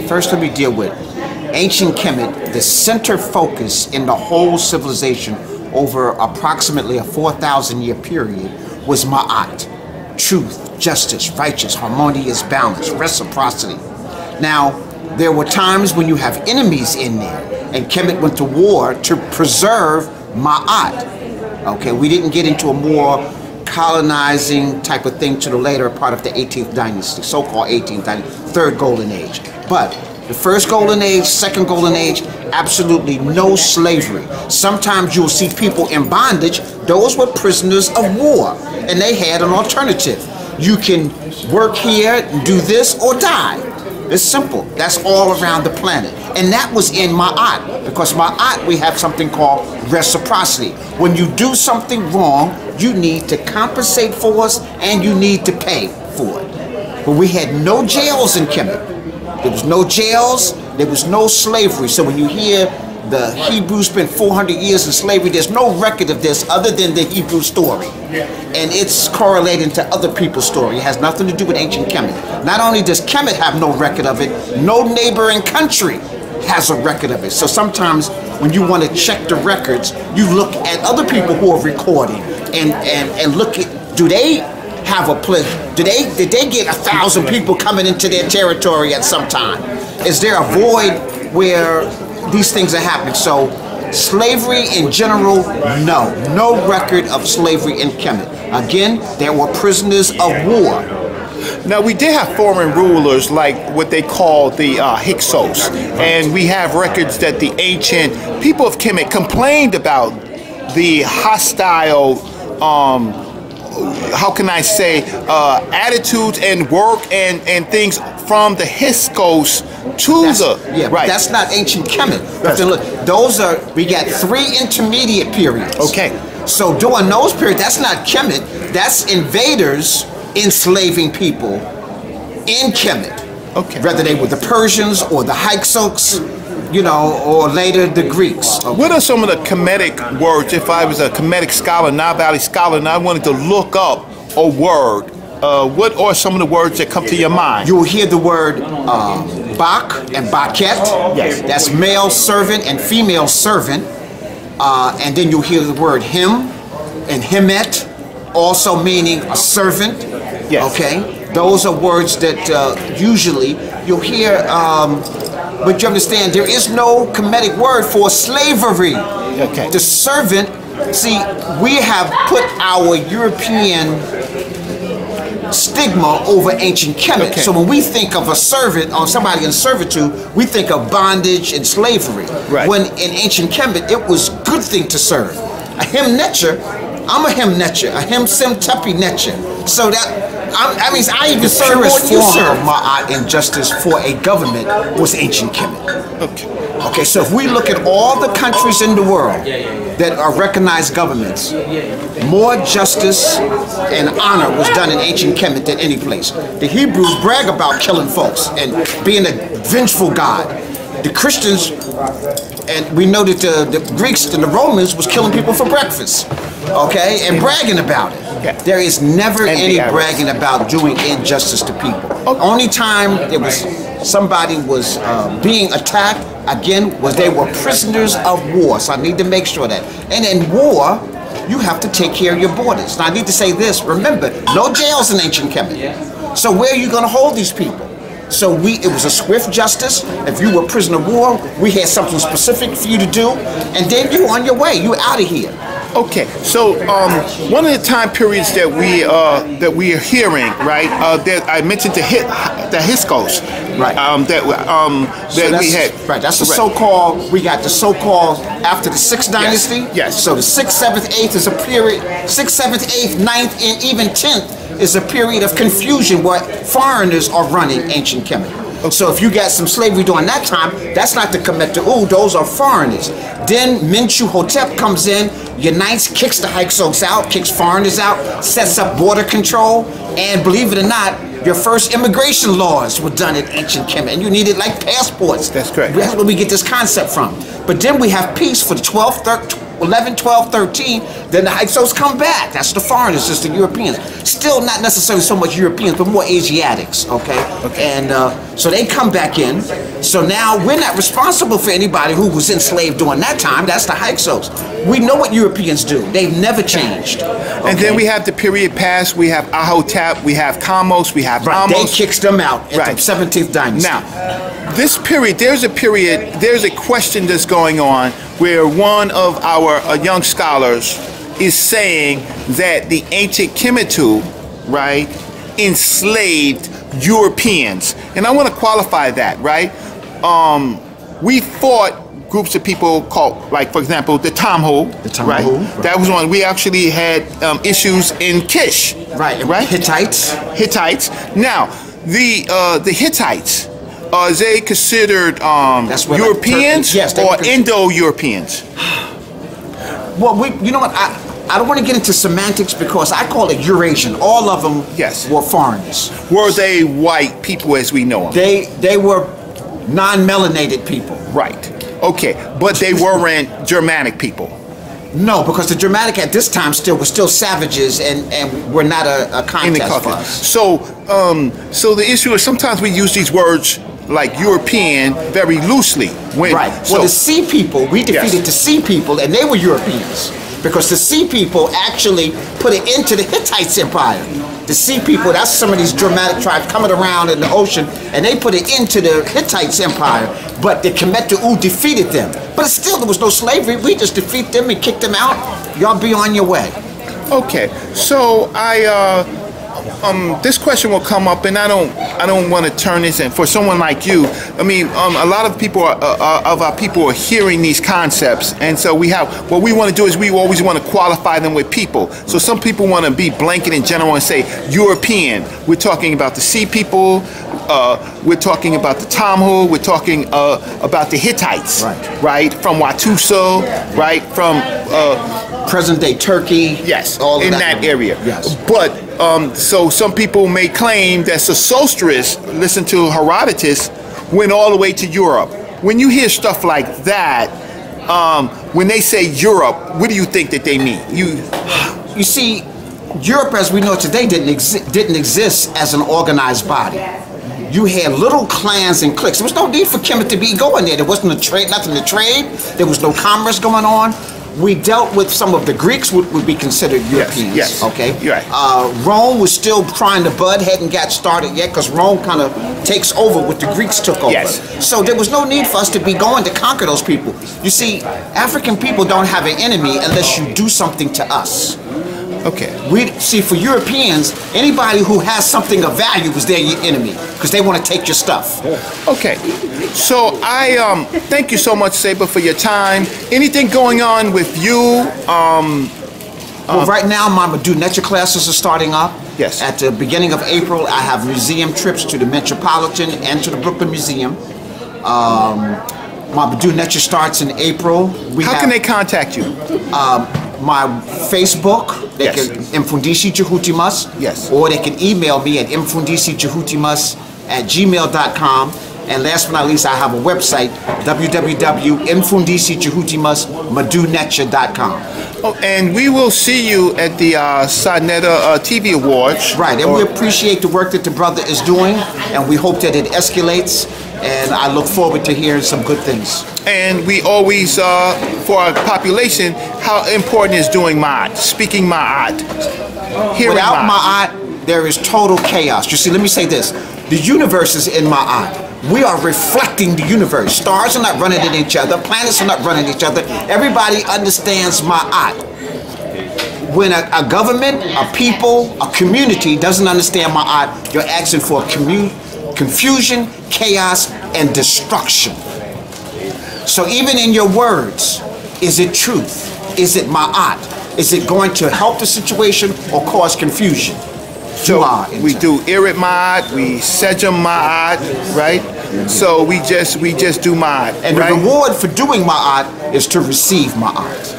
First, let me deal with ancient Kemet. The center focus in the whole civilization over approximately a 4,000-year period was Ma'at. Truth, justice, righteous, harmonious balance, reciprocity. Now, there were times when you have enemies in there, and Kemet went to war to preserve Ma'at. Okay, we didn't get into a more colonizing type of thing to the later part of the 18th dynasty, so-called 18th dynasty, third golden age. But the first golden age, second golden age, absolutely no slavery. Sometimes you'll see people in bondage. Those were prisoners of war, and they had an alternative. You can work here, do this, or die. It's simple. That's all around the planet. And that was in Ma'at, because Ma'at, we have something called reciprocity. When you do something wrong, you need to compensate for us, and you need to pay for it. But we had no jails in Kemet. There was no jails, there was no slavery. So when you hear the Hebrews spent 400 years in slavery, there's no record of this other than the Hebrew story. And it's correlating to other people's story. It has nothing to do with ancient Kemet. Not only does Kemet have no record of it, no neighboring country has a record of it. So sometimes when you want to check the records, you look at other people who are recording and look at, do they have a place? Did they get 1,000 people coming into their territory at some time? Is there a void where these things are happening? So slavery in general, no record of slavery in Kemet. Again, there were prisoners of war. Now, we did have foreign rulers like what they call the Hyksos, and we have records that the ancient people of Kemet complained about the hostile how can I say, attitudes and work and things from the Hyksos to right. That's not ancient Kemet. Look, we got 3 intermediate periods. Okay. So during those periods, that's not Kemet. That's invaders enslaving people in Kemet. Okay. Whether they were the Persians or the Hyksos, you know, or later the Greeks. Okay. What are some of the Kemetic words? If I was a Kemetic scholar, Nile Valley scholar, and I wanted to look up a word, what are some of the words that come to your mind? You will hear the word Bak and Baket. Yes. That's male servant and female servant. And then you'll hear the word him and Hemet, also meaning a servant. Yes. Okay. Those are words that usually you'll hear. But you understand, there is no Kemetic word for slavery. Okay. The servant, see, we have put our European stigma over ancient Kemet. Okay. So when we think of a servant or somebody in servitude, we think of bondage and slavery. Right. When in ancient Kemet, it was a good thing to serve. A him netcher, I'm a him netcher, a him sim tepi netcher. So that, I mean, I even serve more than you serve. Ma'at injustice for a government was ancient Kemet. Okay. Okay, so if we look at all the countries in the world that are recognized governments, more justice and honor was done in ancient Kemet than any place. The Hebrews brag about killing folks and being a vengeful God. The Christians, and we know that the Greeks and the Romans was killing people for breakfast, okay, and bragging about it. Yeah. There is never any bragging about doing injustice to people. Okay. Only time there was somebody was being attacked, again, was they were prisoners of war. So I need to make sure that. And in war, you have to take care of your borders. Now I need to say this, remember, no jails in ancient Kemet. So where are you going to hold these people? So it was a swift justice. If you were a prisoner of war, we had something specific for you to do, and then you on your way, you out of here. Okay, so one of the time periods that we are hearing, right? That I mentioned the Hyksos, right? That we had, right. That's the so-called. We got the so-called after the 6th dynasty. Yes. So the 6th, 7th, 8th is a period. 6th, 7th, 8th, 9th, and even 10th is a period of confusion where foreigners are running ancient Kemet. Okay. So if you got some slavery during that time, that's not the Kemet Ooh, those are foreigners. Then Menchu Hotep comes in, unites, kicks the Hyksos out, kicks foreigners out, sets up border control, and believe it or not, your first immigration laws were done in ancient Kemet, and you needed like passports. That's correct. That's where we get this concept from. But then we have peace for the 12th, 11, 12, 13, then the Hyksos come back. That's the foreigners, it's the Europeans. Still not necessarily so much Europeans, but more Asiatics, okay? And so they come back in. So now we're not responsible for anybody who was enslaved during that time. That's the Hyksos. We know what Europeans do. They've never changed. Okay? And then we have the period past. We have Ahotep, we have Ahmose, we have Ahmose. They kicks them out in the 17th dynasty. Now, this period, there's a question that's going on where one of our young scholars is saying that the ancient Kemetu, right, enslaved Europeans. And I want to qualify that, right? We fought groups of people called, like, for example, the Tamhu, right? That was one. We actually had issues in Kish, right? Hittites. Now, the Hittites, are they considered Europeans or Indo-Europeans? Well, you know what? I don't want to get into semantics because I call it Eurasian. All of them were foreigners. Were they white people as we know them? They were non-melanated people. Right. Okay, but they weren't Germanic people. No, because the Germanic at this time were still savages and were not a contest for us. So, so the issue is sometimes we use these words like European very loosely. Right. Well, the Sea people, we defeated the Sea people, and they were Europeans. Because the Sea people actually put it into the Hittites Empire. The Sea people, that's some of these Germanic tribes coming around in the ocean, and they put it into the Hittites Empire. But the Kemetu defeated them. But still, there was no slavery. We just defeat them and kick them out. Y'all be on your way. Okay, so this question will come up, and I don't want to turn this in for someone like you. I mean, a lot of people of our people are hearing these concepts, and so what we want to do is we always want to qualify them with people. So some people want to be blanket in general and say European. We're talking about the Sea people. We're talking about the Tamhu. We're talking about the Hittites, right? From Watuso, right? From present-day Turkey. Yes, all in that area. Yes, but. So some people may claim that Sesostris, listen to Herodotus, went all the way to Europe. When you hear stuff like that, when they say Europe, what do you think that they mean? You see, Europe as we know it today didn't exist as an organized body. You had little clans and cliques. There was no need for Kemet to be going there. There wasn't nothing to trade. There was no commerce going on. We dealt with some of the Greeks would be considered Europeans. Yes. Okay. Right. Rome was still trying to bud, hadn't got started yet, because Rome kind of takes over what the Greeks took over. Yes. So there was no need for us to be going to conquer those people. You see, African people don't have an enemy unless you do something to us. Okay. We see, for Europeans, anybody who has something of value is their enemy because they want to take your stuff. Okay. So I thank you so much, Saber, for your time. Anything going on with you? Well, right now my Madu Necha classes are starting up. Yes. At the beginning of April, I have museum trips to the Metropolitan and to the Brooklyn Museum. My Madu Necha starts in April. How can they contact you? My Facebook, they can Mfundishi Jehutimas. Yes. Or they can email me at mfundishijehutimas@gmail.com. And last but not least, I have a website, www.mfundishijehutimas.madunecha.com. Oh, and we will see you at the Sadneta TV Awards. Right, and we appreciate the work that the brother is doing, and we hope that it escalates, and I look forward to hearing some good things. And we always, for our population, how important is doing Ma'at, speaking Ma'at. Without Ma'at, there is total chaos. You see, let me say this. The universe is in Ma'at. We are reflecting the universe. Stars are not running at each other. Planets are not running at each other. Everybody understands Ma'at. When a government, a people, a community doesn't understand Ma'at, you're asking for confusion, chaos, and destruction. So even in your words, is it truth? Is it Ma'at? Is it going to help the situation or cause confusion? So we do Irit Ma'at, we Sejam Ma'at, right? So we just do Ma'at. And the reward for doing Ma'at is to receive Ma'at.